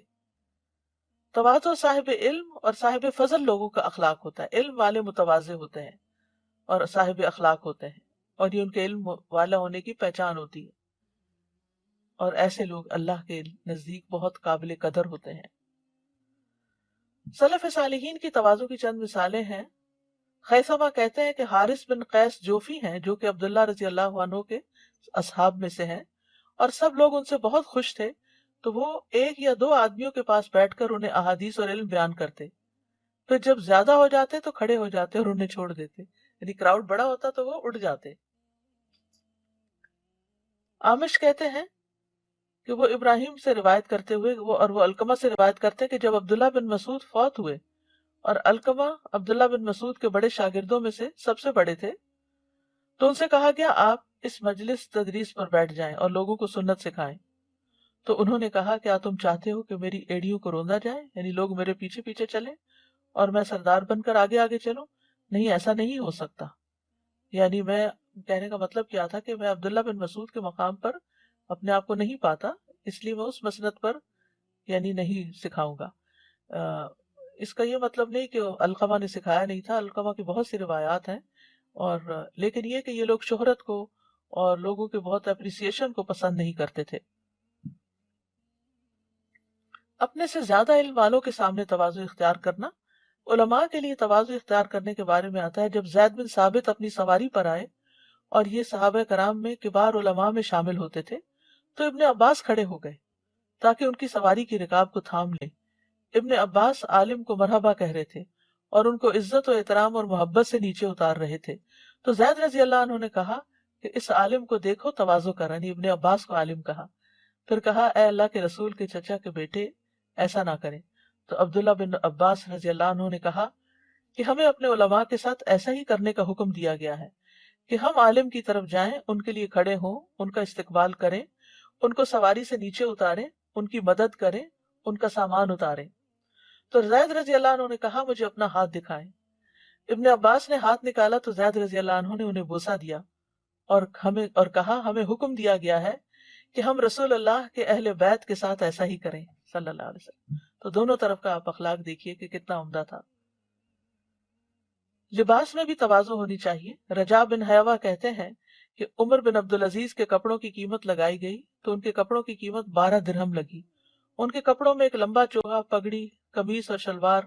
تواضع صاحب علم اور صاحب فضل لوگوں کا اخلاق ہوتا ہے. علم والے متواضع ہوتے ہیں اور صاحب اخلاق ہوتے ہیں، اور یہ ان کے علم والا ہونے کی پہچان ہوتی ہے، اور ایسے لوگ اللہ کے نزدیک بہت قابل قدر ہوتے ہیں. سلف صالحین کی تواضع کی چند مثالیں ہیں. خیثمہ کہتے ہیں کہ حارث بن قیس جوفی ہیں جو کہ عبداللہ رضی اللہ عنہ کے اصحاب میں سے ہیں، اور سب لوگ ان سے بہت خوش تھے تو وہ ایک یا دو آدمیوں کے پاس بیٹھ کر انہیں احادیث اور علم بیان کرتے، پھر جب زیادہ ہو جاتے تو کھڑے ہو جاتے اور انہیں چھوڑ دیتے، یعنی کراؤڈ بڑا ہوتا تو وہ اٹھ جاتے. آمش کہتے ہیں کہ وہ ابراہیم سے روایت کرتے ہوئے وہ علقمہ سے روایت کرتے کہ جب عبداللہ بن مسعود فوت ہوئے اور علقمہ عبداللہ بن مسعود کے بڑے شاگردوں میں سے سب سے بڑے تھے تو ان سے کہا گیا آپ اس مجلس تدریس پر بیٹھ جائیں اور لوگوں کو سنت سکھائیں. تو انہوں نے کہا کیا تم چاہتے ہو کہ میری ایڑیوں کو روندا جائے، یعنی لوگ میرے پیچھے پیچھے چلیں اور میں سردار بن کر آگے آگے چلوں؟ نہیں، ایسا نہیں ہو سکتا. یعنی میں کہنے کا مطلب کیا تھا کہ میں عبداللہ بن مسعود کے مقام پر اپنے آپ کو نہیں پاتا، اس لیے میں اس مسند پر یعنی نہیں سکھاؤں گا. اس کا یہ مطلب نہیں کہ علقمہ نے سکھایا نہیں تھا، علقمہ کی بہت سی روایات ہیں، اور لیکن یہ کہ یہ لوگ شہرت کو اور لوگوں کے بہت اپریسیشن کو پسند نہیں کرتے تھے. اپنے سے زیادہ علم والوں کے سامنے تواضع اختیار کرنا علماء کے لیے تواضع اختیار کرنے کے بارے میں آتا ہے، جب زید بن ثابت اپنی سواری پر آئے اور یہ صحابہ کرام میں کبار علماء میں شامل ہوتے تھے، تو ابن عباس کھڑے ہو گئے تاکہ ان کی سواری کی رکاب کو تھام لیں۔ ابن عباس عالم کو مرحبا کہہ رہے تھے اور ان کو عزت و احترام اور محبت سے نیچے اتار رہے تھے، تو زید رضی اللہ عنہ نے کہا کہ اس عالم کو دیکھو تواضع کر، یعنی ابن عباس کو عالم کہا۔ پھر کہا اے اللہ کے رسول کے چچا کے بیٹے ایسا نہ کریں۔ تو عبداللہ بن عباس رضی اللہ عنہ نے کہا کہ ہمیں اپنے علماء کے ساتھ ایسا ہی کرنے کا حکم دیا گیا ہے کہ ہم عالم کی طرف جائیں، ان کے لیے کھڑے ہوں، ان کا استقبال کریں، ان کو سواری سے نیچے اتاریں، ان کی مدد کریں، ان کا سامان اتاریں۔ تو زید رضی اللہ عنہ نے کہا مجھے اپنا ہاتھ دکھائیں۔ ابن عباس نے ہاتھ نکالا تو زید رضی اللہ عنہ نے انہیں بوسہ دیا اور کہا ہمیں حکم دیا گیا ہے کہ ہم رسول اللہ کے اہل بیت کے ساتھ ایسا ہی کریں صلی اللہ علیہ وسلم۔ تو دونوں طرف کا آپ اخلاق دیکھیے کہ کتنا عمدہ تھا۔ لباس میں بھی تواضع ہونی چاہیے۔ رجاء بن حیوہ کہتے ہیں کہ عمر بن عبدالعزیز کے کپڑوں کی قیمت لگائی گئی تو ان کے کپڑوں کی قیمت 12 درہم لگی۔ ان کے کپڑوں میں ایک لمبا چوغا، پگڑی، قمیص اور شلوار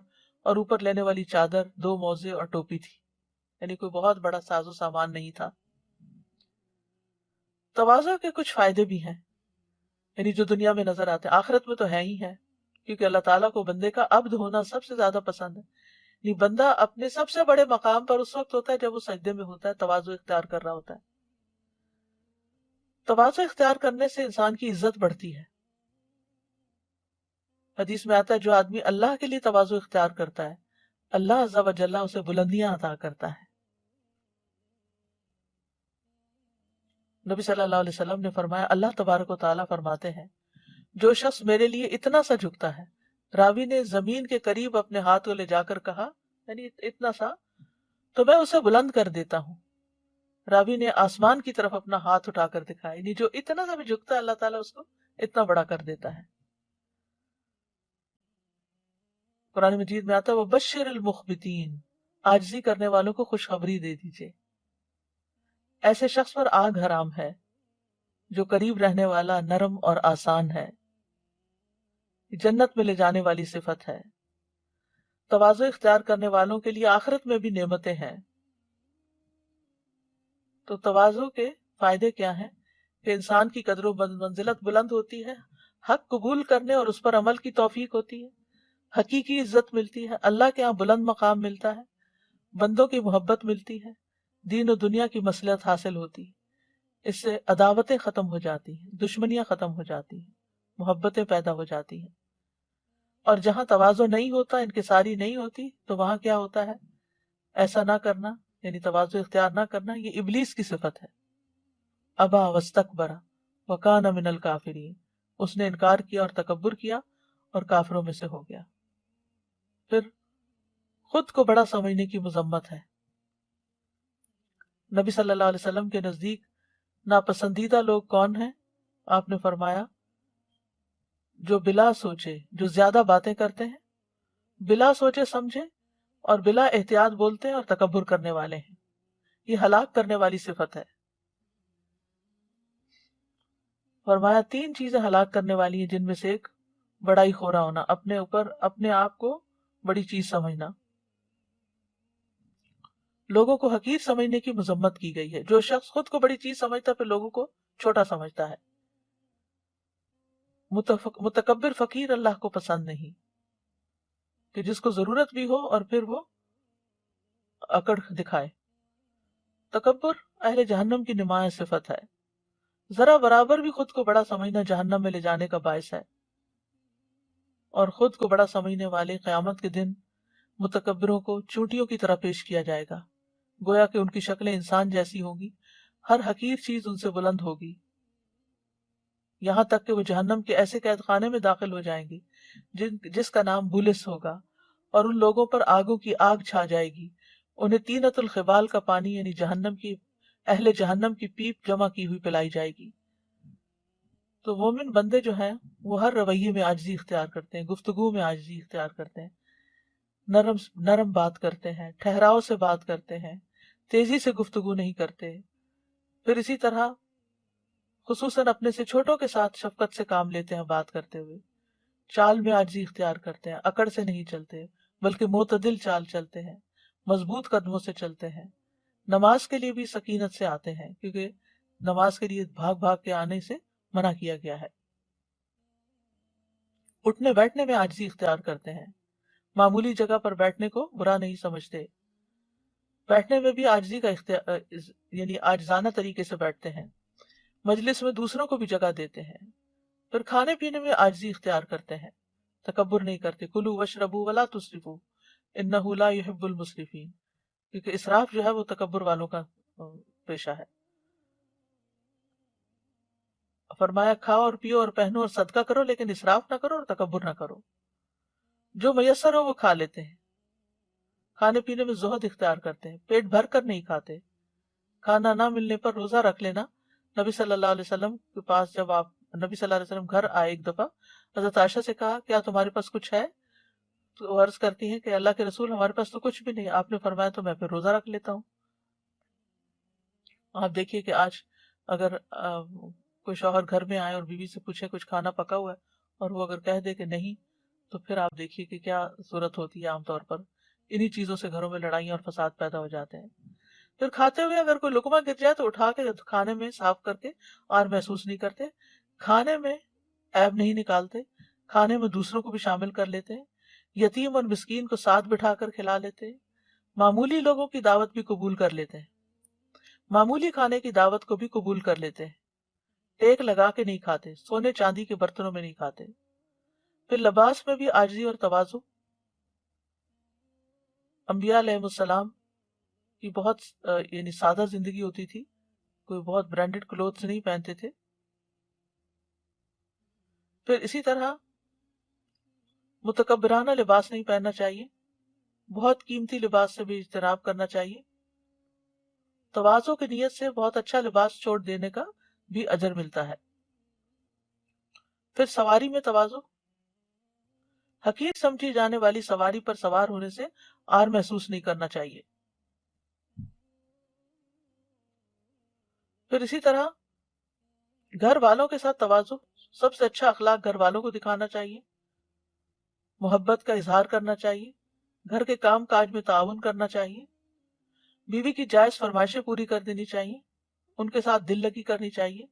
اور اوپر لینے والی چادر، 2 موزے اور ٹوپی تھی، یعنی کوئی بہت بڑا ساز و سامان نہیں تھا۔ تواضع کے کچھ فائدے بھی ہیں، یعنی جو دنیا میں نظر آتے ہیں، آخرت میں تو ہے ہی ہے، کیونکہ اللہ تعالیٰ کو بندے کا عبد ہونا سب سے زیادہ پسند ہے۔ یعنی بندہ اپنے سب سے بڑے مقام پر اس وقت ہوتا ہے جب وہ سجدے میں ہوتا ہے، تواضع اختیار کر رہا ہوتا ہے۔ تواضع اختیار کرنے سے انسان کی عزت بڑھتی ہے۔ حدیث میں آتا ہے جو آدمی اللہ کے لیے تواضع اختیار کرتا ہے، اللہ عز و جل اسے بلندیاں عطا کرتا ہے۔ نبی صلی اللہ علیہ وسلم نے فرمایا اللہ تبارک و تعالیٰ فرماتے ہیں جو شخص میرے لیے اتنا سا جھکتا ہے، راوی نے زمین کے قریب اپنے ہاتھ کو لے جا کر کہا، یعنی اتنا سا، تو میں اسے بلند کر دیتا ہوں۔ راوی نے آسمان کی طرف اپنا ہاتھ اٹھا کر دکھایا، یعنی جو اتنا سا بھی جھکتا ہے اللہ تعالیٰ اس کو اتنا بڑا کر دیتا ہے۔ قرآن مجید میں آتا ہے وَبَشِّرِ الْمُخْبِتِينَ، عاجزی کرنے والوں کو خوشخبری دے دیجئے۔ ایسے شخص پر آگ حرام ہے جو قریب رہنے والا، نرم اور آسان ہے، جنت میں لے جانے والی صفت ہے۔ تواضع اختیار کرنے والوں کے لیے آخرت میں بھی نعمتیں ہیں۔ تو تواضع کے فائدے کیا ہیں کہ انسان کی قدر و منزلت بلند ہوتی ہے، حق قبول کرنے اور اس پر عمل کی توفیق ہوتی ہے، حقیقی عزت ملتی ہے، اللہ کے ہاں بلند مقام ملتا ہے، بندوں کی محبت ملتی ہے، دین و دنیا کی مصلحت حاصل ہوتی ہے، اس سے عداوتیں ختم ہو جاتی ہیں، دشمنیاں ختم ہو جاتی ہیں، محبتیں پیدا ہو جاتی ہیں۔ اور جہاں تواضع نہیں ہوتا، انکساری نہیں ہوتی، تو وہاں کیا ہوتا ہے؟ ایسا نہ کرنا، یعنی تواضع اختیار نہ کرنا، یہ ابلیس کی صفت ہے۔ ابا واستکبر وکان من الکافرین، اس نے انکار کیا اور تکبر کیا اور کافروں میں سے ہو گیا۔ پھر خود کو بڑا سمجھنے کی مذمت ہے۔ نبی صلی اللہ علیہ وسلم کے نزدیک ناپسندیدہ لوگ کون ہیں؟ آپ نے فرمایا جو بلا سوچے، جو زیادہ باتیں کرتے ہیں، بلا سوچے سمجھے اور بلا احتیاط بولتے ہیں اور تکبر کرنے والے ہیں، یہ ہلاک کرنے والی صفت ہے۔ فرمایا 3 چیزیں ہلاک کرنے والی ہیں، جن میں سے ایک بڑائی خورا ہونا، اپنے آپ کو بڑی چیز سمجھنا۔ لوگوں کو حقیر سمجھنے کی مذمت کی گئی ہے۔ جو شخص خود کو بڑی چیز سمجھتا ہے پھر لوگوں کو چھوٹا سمجھتا ہے۔ متکبر فقیر اللہ کو پسند نہیں، کہ جس کو ضرورت بھی ہو اور پھر وہ اکڑ دکھائے۔ تکبر اہل جہنم کی نمایاں صفت ہے۔ ذرا برابر بھی خود کو بڑا سمجھنا جہنم میں لے جانے کا باعث ہے، اور خود کو بڑا سمجھنے والے قیامت کے دن متکبروں کو چونٹیوں کی طرح پیش کیا جائے گا، گویا کہ ان کی شکلیں انسان جیسی ہوں گی، ہر حقیر چیز ان سے بلند ہوگی، یہاں تک کہ وہ جہنم کے ایسے قید خانے میں داخل ہو جائیں گے جس کا نام بولس ہوگا، اور ان لوگوں پر آگوں کی آگ چھا جائے گی، انہیں تینت الخبال کا پانی یعنی اہل جہنم کی پیپ جمع کی ہوئی پلائی جائے گی۔ تو مومن بندے جو ہیں وہ ہر رویے میں عاجزی اختیار کرتے ہیں، گفتگو میں عاجزی اختیار کرتے ہیں، نرم بات کرتے ہیں، ٹھہراؤ سے بات کرتے ہیں، تیزی سے گفتگو نہیں کرتے۔ پھر اسی طرح خصوصاً اپنے سے چھوٹوں کے ساتھ شفقت سے کام لیتے ہیں، بات کرتے ہوئے چال میں عاجزی اختیار کرتے ہیں، اکڑ سے نہیں چلتے، بلکہ معتدل چال چلتے ہیں، مضبوط قدموں سے چلتے ہیں۔ نماز کے لیے بھی سکینت سے آتے ہیں، کیونکہ نماز کے لیے بھاگ بھاگ کے آنے سے منع کیا گیا ہے۔ اٹھنے بیٹھنے میں عاجزی اختیار کرتے ہیں، معمولی جگہ پر بیٹھنے کو برا نہیں سمجھتے، بیٹھنے میں بھی عاجزی کا یعنی عاجزانہ طریقے سے بیٹھتے ہیں، مجلس میں دوسروں کو بھی جگہ دیتے ہیں، پھر کھانے پینے میں عاجزی اختیار کرتے ہیں، تکبر نہیں کرتے۔ کلوا واشربوا ولا تسرفوا انہ لا يحب المسرفین، کیونکہ اسراف جو ہے وہ تکبر والوں کا پیشہ ہے۔ فرمایا کھاؤ اور پیو اور پہنو اور صدقہ کرو، لیکن اسراف نہ کرو اور تکبر نہ کرو۔ جو میسر ہو وہ کھا لیتے ہیں، کھانے پینے میں زہد اختیار کرتے ہیں، پیٹ بھر کر نہیں کھاتے۔ کھانا نہ ملنے پر روزہ رکھ لینا۔ نبی صلی اللہ علیہ وسلم کے پاس جب نبی صلی اللہ علیہ وسلم گھر آئے ایک دفعہ، حضرت عائشہ سے کہا کیا تمہارے پاس کچھ ہے؟ تو وہ عرض کرتی ہیں کہ اللہ کے رسول ہمارے پاس تو کچھ بھی نہیں۔ آپ نے فرمایا تو میں پھر روزہ رکھ لیتا ہوں۔ آپ دیکھیے کہ آج اگر کوئی شوہر گھر میں آئے اور بیوی سے پوچھے کچھ کھانا پکا ہوا ہے اور وہ اگر کہہ دے کہ نہیں، تو پھر آپ دیکھیے کہ کیا صورت ہوتی ہے۔ عام طور پر انہی چیزوں سے گھروں میں لڑائیاں اور فساد پیدا ہو جاتے ہیں۔ پھر کھاتے ہوئے اگر کوئی لقمہ گر جائے تو اٹھا کے کھانے میں صاف کر کے اور محسوس نہیں کرتے، کھانے میں عیب نہیں نکالتے، کھانے میں دوسروں کو بھی شامل کر لیتے ہیں، یتیم اور مسکین کو ساتھ بٹھا کر کھلا لیتے ہیں، معمولی لوگوں کی دعوت بھی قبول کر لیتے ہیں، معمولی کھانے کی دعوت کو بھی قبول کر لیتے ہیں، ٹیک لگا کے نہیں کھاتے، سونے چاندی کے برتنوں میں نہیں کھاتے۔ پھر لباس میں بھی عاجزی اور تواضع۔ انبیاء علیہ السلام کی بہت یعنی سادہ زندگی ہوتی تھی، کوئی بہت برانڈڈ کلوتھس نہیں پہنتے تھے۔ پھر اسی طرح متکبرانہ لباس نہیں پہننا چاہیے، بہت قیمتی لباس سے بھی اجتناب کرنا چاہیے۔ تواضع کی نیت سے بہت اچھا لباس چھوڑ دینے کا بھی اجر ملتا ہے۔ پھر سواری میں تواضع، حقیر سمجھی جانے والی سواری پر سوار ہونے سے آر محسوس نہیں کرنا چاہیے۔ پھر اسی طرح گھر والوں کے ساتھ تواضع، سب سے اچھا اخلاق گھر والوں کو دکھانا چاہیے، محبت کا اظہار کرنا چاہیے، گھر کے کام کاج میں تعاون کرنا چاہیے، بیوی کی جائز فرمائشیں پوری کر دینی چاہیے، ان کے ساتھ دل لگی کرنی چاہیے۔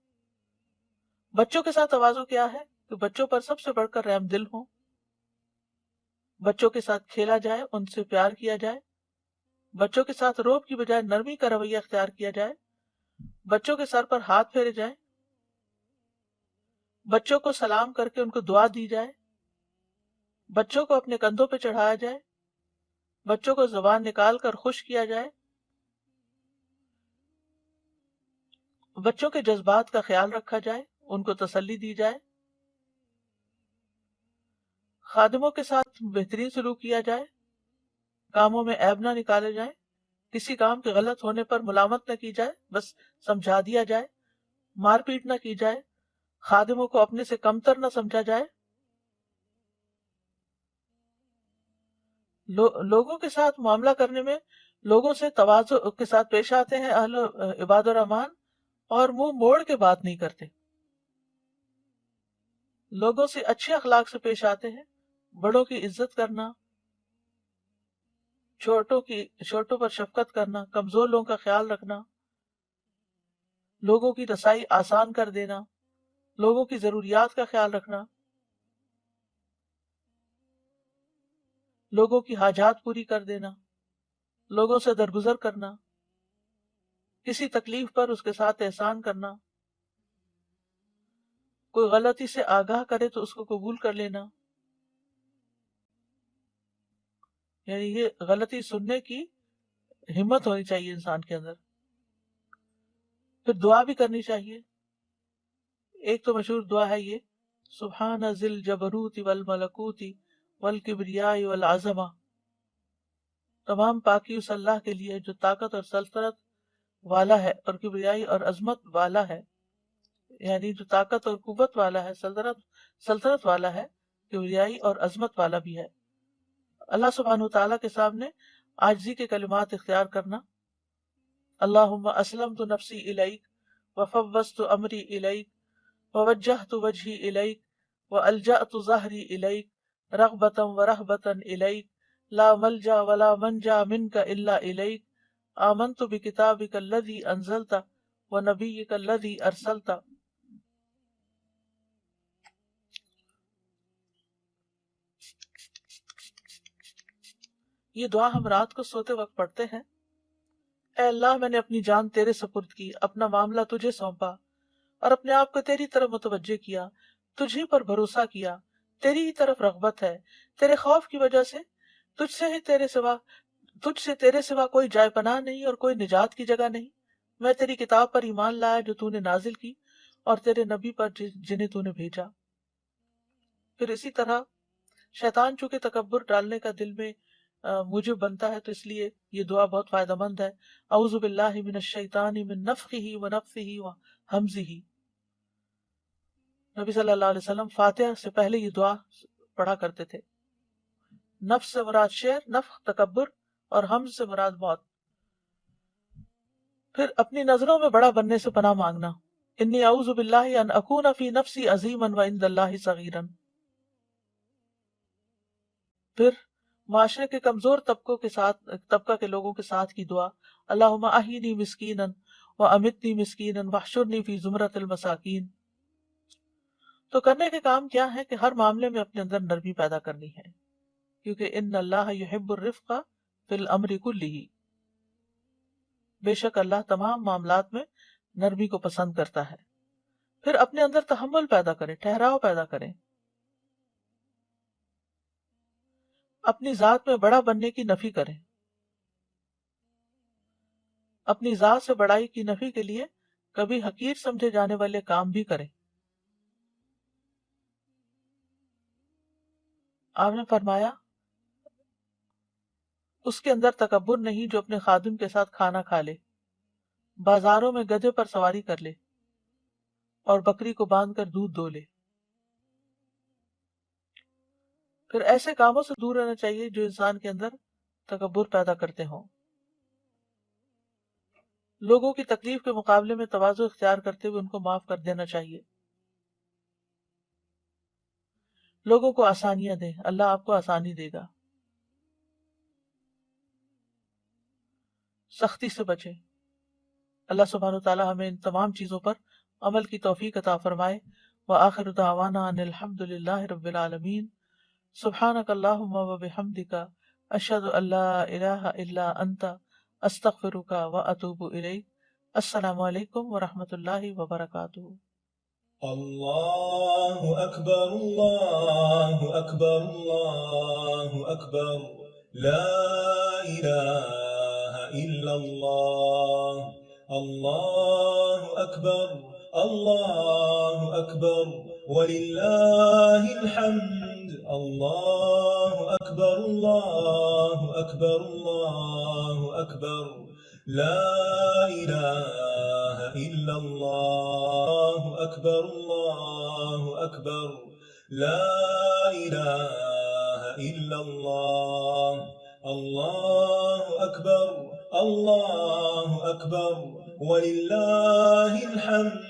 بچوں کے ساتھ تواضع کیا ہے کہ بچوں پر سب سے بڑھ کر رحم دل ہوں، بچوں کے ساتھ کھیلا جائے، ان سے پیار کیا جائے، بچوں کے ساتھ روب کی بجائے نرمی کا رویہ اختیار کیا جائے، بچوں کے سر پر ہاتھ پھیرے جائیں، بچوں کو سلام کر کے ان کو دعا دی جائے، بچوں کو اپنے کندھوں پہ چڑھایا جائے، بچوں کو زبان نکال کر خوش کیا جائے، بچوں کے جذبات کا خیال رکھا جائے، ان کو تسلی دی جائے، خادموں کے ساتھ بہترین سلوک کیا جائے، کاموں میں عیب نہ نکالے جائیں، کسی کام کے غلط ہونے پر ملامت نہ کی جائے، بس سمجھا دیا جائے، مار پیٹ نہ کی جائے، خادموں کو اپنے سے کمتر نہ سمجھا جائے۔ لوگوں کے ساتھ معاملہ کرنے میں لوگوں سے تواضع کے ساتھ پیش آتے ہیں اہل عباد الرحمان، اور منہ موڑ کے بات نہیں کرتے، لوگوں سے اچھے اخلاق سے پیش آتے ہیں، بڑوں کی عزت کرنا، چھوٹوں پر شفقت کرنا، کمزور لوگوں کا خیال رکھنا، لوگوں کی رسائی آسان کر دینا، لوگوں کی ضروریات کا خیال رکھنا، لوگوں کی حاجات پوری کر دینا، لوگوں سے درگزر کرنا، کسی تکلیف پر اس کے ساتھ احسان کرنا، کوئی غلطی سے آگاہ کرے تو اس کو قبول کر لینا، یعنی یہ غلطی سننے کی ہمت ہونی چاہیے انسان کے اندر۔ پھر دعا بھی کرنی چاہیے۔ ایک تو مشہور دعا ہے یہ، سبحان ذی الجبروت والملکوت والکبریاء والعظمہ، تمام پاکی اس اللہ کے لیے جو طاقت اور سلطنت والا ہے اور کبریائی اور عظمت والا ہے، یعنی جو طاقت اور قوت والا ہے، سلطنت والا ہے، کبریائی اور عظمت والا بھی ہے۔ اللہ سبحانہ وتعالیٰ کے سامنے عاجزی کے کلمات اختیار کرنا، اللہم اسلمت نفسی الیک وفوضت امری الیک ووجہت وجہی الیک والجأت ظہری الیک رغبتا ورہبتا الیک لا ملجا ولا منجا منک الا الیک، آمنت بکتابک الذی انزلت ونبیک الذی ارسلت۔ یہ دعا ہم رات کو سوتے وقت پڑھتے ہیں۔ اے اللہ، میں نے اپنی جان تیرے سپرد کی، اپنا معاملہ تجھے سونپا، اور اپنے آپ کو تیری طرف متوجہ کیا، تجھی پر بھروسہ کیا، تیری ہی طرف رغبت ہے، تیرے خوف کی وجہ سے تجھ سے تیرے سوا کوئی جائے پناہ نہیں اور کوئی نجات کی جگہ نہیں۔ میں تیری کتاب پر ایمان لایا جو تو نے نازل کی، اور تیرے نبی پر جنہیں تو نے بھیجا۔ پھر اسی طرح شیطان چونکہ تکبر ڈالنے کا دل میں موجب بنتا ہے، تو اس لیے یہ دعا بہت فائدہ مند ہے۔ اعوذ باللہ من الشیطان من نفخہ ونفثہ وہمزہ۔ نبی صلی اللہ علیہ وسلم فاتحہ سے پہلے یہ دعا پڑھا کرتے تھے۔ نفس سے مراد شعر، نفخ تکبر، اور حمز سے مراد موت۔ پھر اپنی نظروں میں بڑا بننے سے پناہ مانگنا، انی اعوذ باللہ ان اکون فی نفسی عظیما وعند اللہ صغیرا۔ پھر معاشرے کے کمزور طبقہ کے لوگوں کے ساتھ کی دعا، اللہم احینی مسکینا وامیتنی مسکینا واحشرنی فی زمرۃ المساکین۔ تو کرنے کے کام کیا ہے کہ ہر معاملے میں اپنے اندر نرمی پیدا کرنی ہے، کیونکہ ان اللہ یحب الرفق فی الامر کلہ، بے شک اللہ تمام معاملات میں نرمی کو پسند کرتا ہے۔ پھر اپنے اندر تحمل پیدا کریں، ٹھہراؤ پیدا کریں، اپنی ذات میں بڑا بننے کی نفی کریں، اپنی ذات سے بڑائی کی نفی کے لیے کبھی حقیر سمجھے جانے والے کام بھی کریں۔ آپ نے فرمایا اس کے اندر تکبر نہیں جو اپنے خادم کے ساتھ کھانا کھا لے، بازاروں میں گدھے پر سواری کر لے، اور بکری کو باندھ کر دودھ دو لے۔ پھر ایسے کاموں سے دور رہنا چاہیے جو انسان کے اندر تکبر پیدا کرتے ہوں۔ لوگوں کی تکلیف کے مقابلے میں تواضع اختیار کرتے ہوئے ان کو معاف کر دینا چاہیے۔ لوگوں کو آسانیاں دیں، اللہ آپ کو آسانی دے گا۔ سختی سے بچیں۔ اللہ سبحانہ وتعالی ہمیں ان تمام چیزوں پر عمل کی توفیق عطا فرمائے۔ وآخر دعوانا ان الحمد للہ رب العالمین۔ سبحانک اللہم وبحمدک، اشہد ان لا الہ الا انت، استغفرک واتوب الیک۔ السلام علیکم ورحمۃ اللہ وبرکاتہ۔ اللہ اکبر اللہ اکبر اللہ اکبر، لا الہ الا اللہ، اللہ اکبر اللہ اکبر وللہ الحمد، اللہ اکبر اللہ اکبر اللہ اکبر، لا الہ الا اللہ اکبر اللہ اکبر، لا الہ الا اللہ، اللہ اکبر اللہ اکبر وللہ الحمد۔